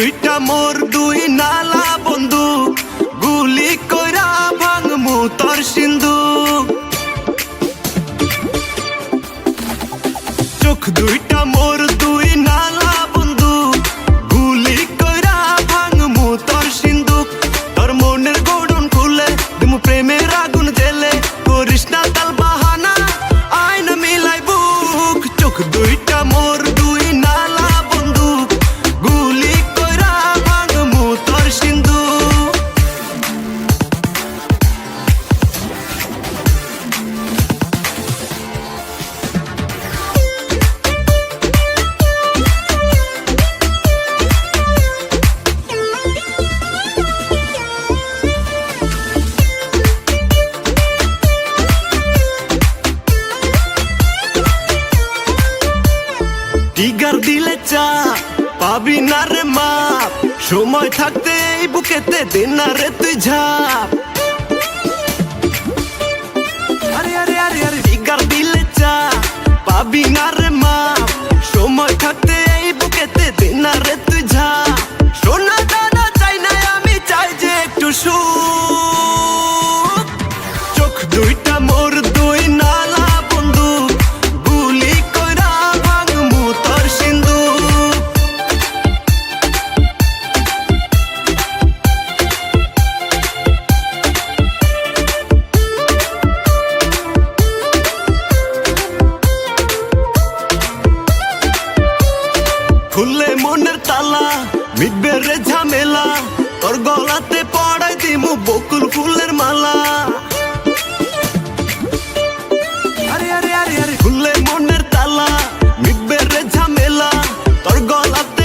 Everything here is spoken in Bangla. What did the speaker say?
দুইটা মোর দুই নালা বন্দুক, গুলি কইরা ভাঙমু তোর সিন্ধুক। চোখ দুইটা মোর দুই নালা বন্দুক, গুলি কইরা ভাঙমু তোর সিন্ধুক। তোর মনের গোডন খুলে দিমু প্রেমের আগুন জেলে, করিস না তাল বাহানা আয় না মিলাই বুক। চোখ দুইটা মোর দুই নালা বন্দুক, গুলি কইরা ভাঙমু তোর সিন্ধুক। টিগার দিলে চাপ পাবি না রে মাপ, সময় থাকতে এই বুকেতে দে না রে তুই ঝাপ। আরে আরে আরে আরে টিগার দিলে চাপ পাবি না রে মাপ, সময় থাকতে এই বুকেতে দে না রে তুই ঝাপ। সোনা দানা চাই না আমি চাই যে একটু সুখ। চোখ দুইটা মোর দুই নালা বন্দুক, গুলি কইরা ভাঙমু তোর সিন্ধুক। খুললে মনের তালা মিটবে রে ঝামেলা, তোর গলাতে পড়াই দিমু বকুল ফুলের মালা। আরে আরে আরে আরে খুললে মনের তালা মিটবে রে ঝামেলা, তোর গলাতে